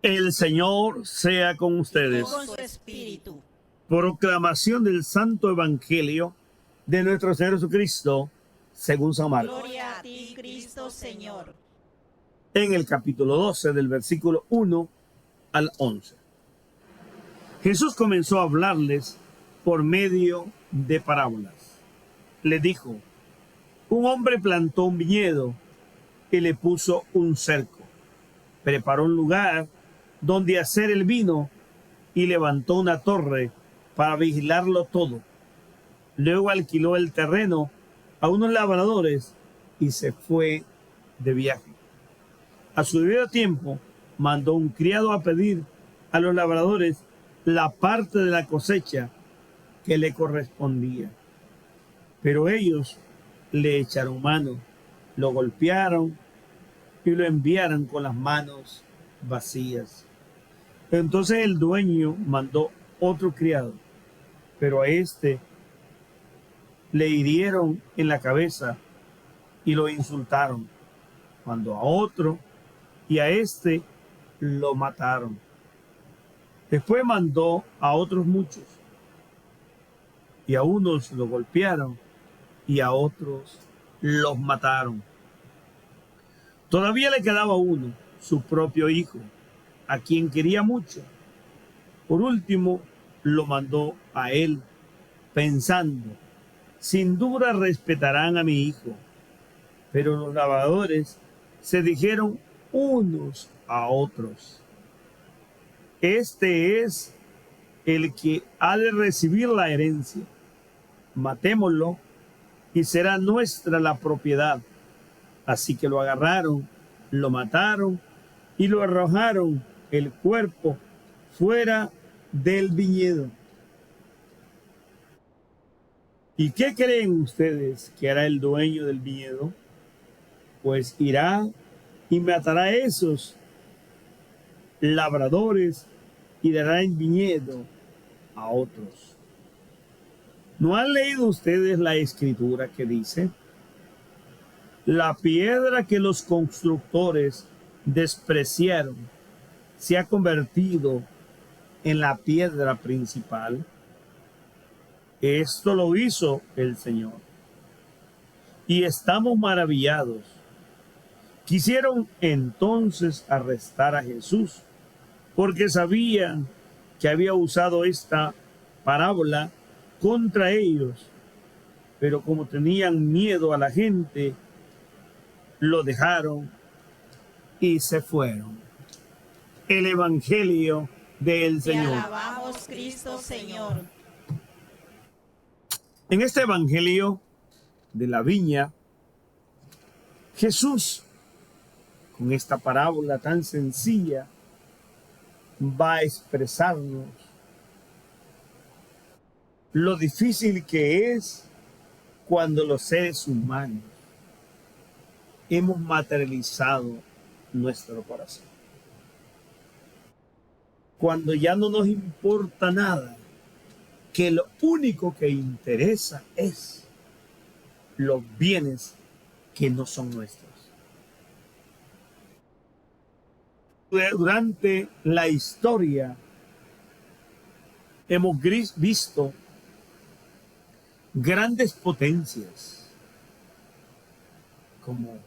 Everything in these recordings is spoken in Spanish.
El Señor sea con ustedes. Con su espíritu. Proclamación del Santo Evangelio de nuestro Señor Jesucristo, según San Marcos. Gloria a ti, Cristo Señor. En el capítulo 12, del versículo 1 al 11. Jesús comenzó a hablarles por medio de parábolas. Le dijo: un hombre plantó un viñedo y le puso un cerco. Preparó un lugar donde hacer el vino y levantó una torre para vigilarlo todo. Luego alquiló el terreno a unos labradores y se fue de viaje. A su debido tiempo mandó un criado a pedir a los labradores la parte de la cosecha que le correspondía. Pero ellos le echaron mano, lo golpearon y lo enviaron con las manos vacías. Entonces el dueño mandó otro criado, pero a este le hirieron en la cabeza y lo insultaron. Mandó a otro y a este lo mataron. Después mandó a otros muchos, y a unos lo golpearon y a otros los mataron. Todavía le quedaba uno, su propio hijo, a quien quería mucho. Por último, lo mandó a él, pensando: sin duda respetarán a mi hijo. Pero los labradores se dijeron unos a otros: este es el que ha de recibir la herencia. Matémoslo y será nuestra la propiedad. Así que lo agarraron, lo mataron y lo arrojaron el cuerpo fuera del viñedo. ¿Y qué creen ustedes que hará el dueño del viñedo? Pues irá y matará a esos labradores y dará el viñedo a otros. ¿No han leído ustedes la escritura que dice: la piedra que los constructores despreciaron se ha convertido en la piedra principal? Esto lo hizo el Señor y estamos maravillados. Quisieron entonces arrestar a Jesús porque sabían que había usado esta parábola contra ellos, pero como tenían miedo a la gente, lo dejaron y se fueron. El Evangelio del Señor. Te alabamos, Cristo Señor. En este Evangelio de la viña, Jesús, con esta parábola tan sencilla, va a expresarnos lo difícil que es cuando los seres humanos hemos materializado nuestro corazón. Cuando ya no nos importa nada, que lo único que interesa es los bienes que no son nuestros. Durante la historia hemos visto grandes potencias como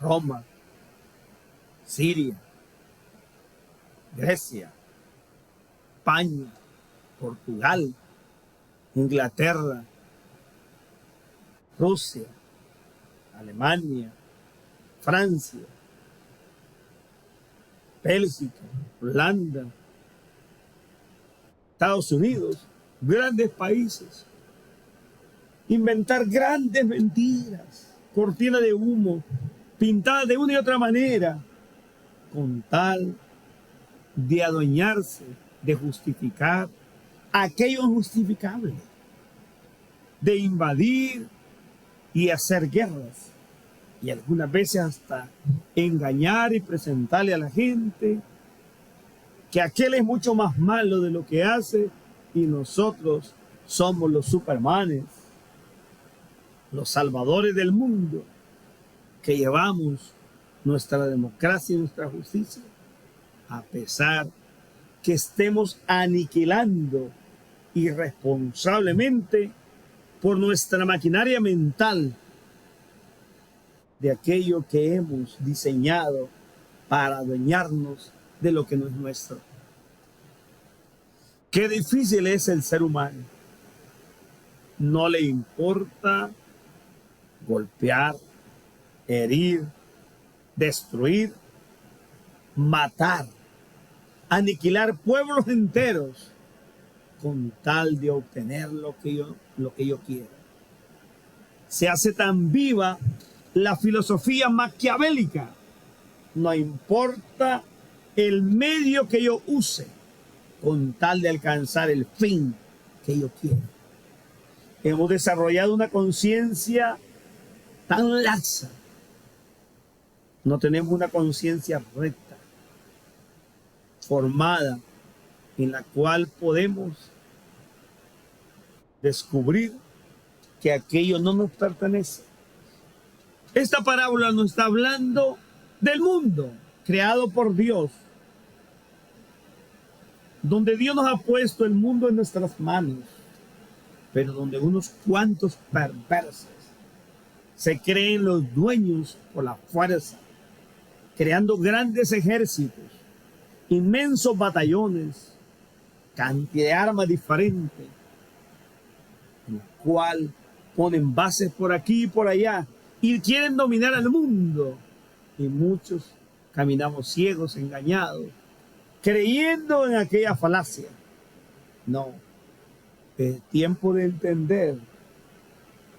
Roma, Siria, Grecia, España, Portugal, Inglaterra, Rusia, Alemania, Francia, Bélgica, Holanda, Estados Unidos, grandes países. Inventar grandes mentiras, cortina de humo, pintadas de una y otra manera, con tal de adueñarse, de justificar aquello injustificable, de invadir y hacer guerras, y algunas veces hasta engañar y presentarle a la gente que aquel es mucho más malo de lo que hace y nosotros somos los supermanes, los salvadores del mundo, que llevamos nuestra democracia y nuestra justicia. a pesar que estemos aniquilando irresponsablemente por nuestra maquinaria mental de aquello que hemos diseñado para adueñarnos de lo que no es nuestro. Qué difícil es el ser humano. No le importa golpear, herir, destruir, matar, aniquilar pueblos enteros con tal de obtener lo que yo quiero. Se hace tan viva la filosofía maquiavélica. No importa el medio que yo use con tal de alcanzar el fin que yo quiero. Hemos desarrollado una conciencia tan laxa. No tenemos una conciencia recta, formada, en la cual podemos descubrir que aquello no nos pertenece. Esta parábola nos está hablando del mundo creado por Dios, donde Dios nos ha puesto el mundo en nuestras manos, pero donde unos cuantos perversos se creen los dueños por la fuerza, creando grandes ejércitos, inmensos batallones, cantidad de armas diferentes, en la cual ponen bases por aquí y por allá y quieren dominar al mundo. Y muchos caminamos ciegos, engañados, creyendo en aquella falacia. No, es tiempo de entender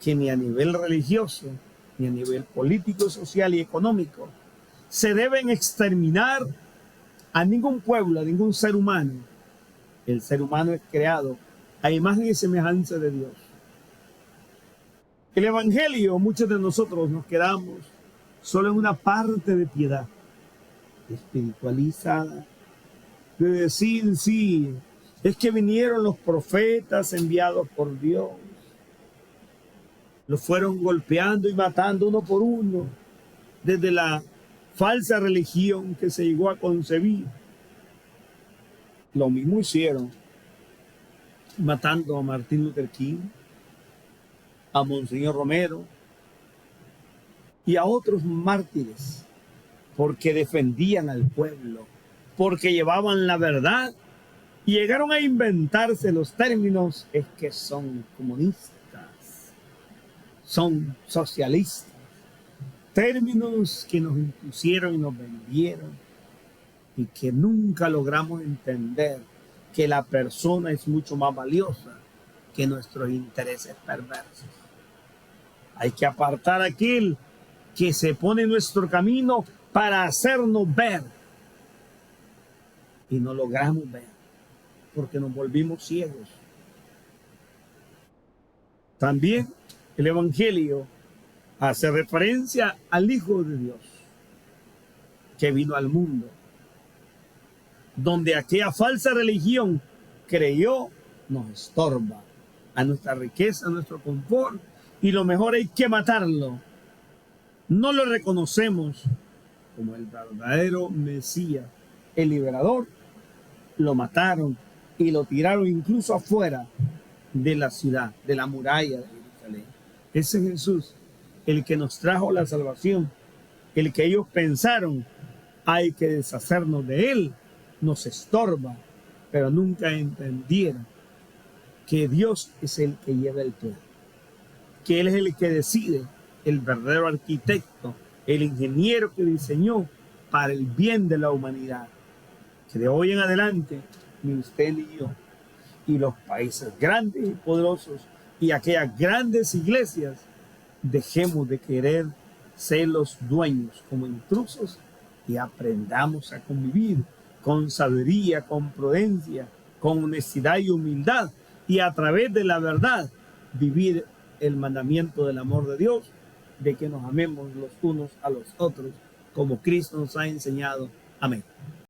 que ni a nivel religioso, ni a nivel político, social y económico, se deben exterminar a ningún pueblo, a ningún ser humano. El ser humano es creado a imagen y semejanza de Dios. El Evangelio, muchos de nosotros nos quedamos solo en una parte de piedad espiritualizada, de decir, sí, es que vinieron los profetas enviados por Dios, los fueron golpeando y matando uno por uno, desde la falsa religión que se llegó a concebir. Lo mismo hicieron, matando a Martín Luther King, a Monseñor Romero y a otros mártires, porque defendían al pueblo, porque llevaban la verdad y llegaron a inventarse los términos, es que son comunistas, son socialistas, términos que nos impusieron y nos vendieron y que nunca logramos entender que la persona es mucho más valiosa que nuestros intereses perversos. Hay que apartar a aquel que se pone en nuestro camino para hacernos ver y no logramos ver porque nos volvimos ciegos. También el Evangelio hace referencia al Hijo de Dios que vino al mundo, donde aquella falsa religión creyó nos estorba a nuestra riqueza, a nuestro confort, y lo mejor hay que matarlo. No lo reconocemos como el verdadero Mesías, el liberador. Lo mataron y lo tiraron incluso afuera de la ciudad, de la muralla de Jerusalén. Ese es Jesús, el que nos trajo la salvación, el que ellos pensaron hay que deshacernos de él, nos estorba, pero nunca entendieron que Dios es el que lleva el plan, que Él es el que decide, el verdadero arquitecto, el ingeniero que diseñó para el bien de la humanidad. Que de hoy en adelante, ni usted ni yo, y los países grandes y poderosos, y aquellas grandes iglesias, dejemos de querer ser los dueños como intrusos y aprendamos a convivir con sabiduría, con prudencia, con honestidad y humildad, y a través de la verdad vivir el mandamiento del amor de Dios, de que nos amemos los unos a los otros como Cristo nos ha enseñado. Amén.